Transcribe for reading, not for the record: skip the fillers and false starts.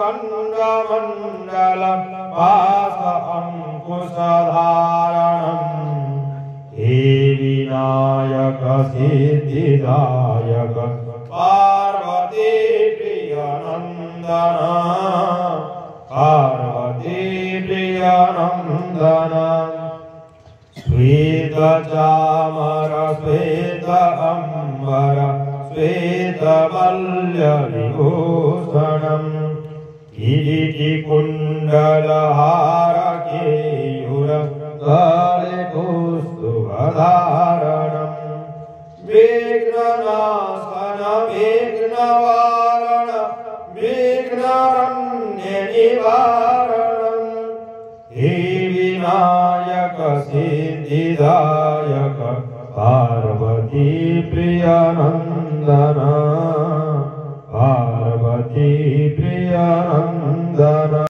खण्डमण्डलं पाश अंकुशधारणम् हे विनायक सिद्धिदायक पार्वती प्रियनन्दन पार्वती प्रियनन्दन श्वेत चामर श्वेत अंबर श्वेत मल्ल विभूषणम् किरीटिकुण्डलहार केयूर गले कौस्तुभधारणम् विघ्ननाशन विघ्नवारण विघ्नरण्यनिवारणम् हे विनायक सिद्धिदायक पार्वती प्रियनन्दन पार्वती प्रियनन्दन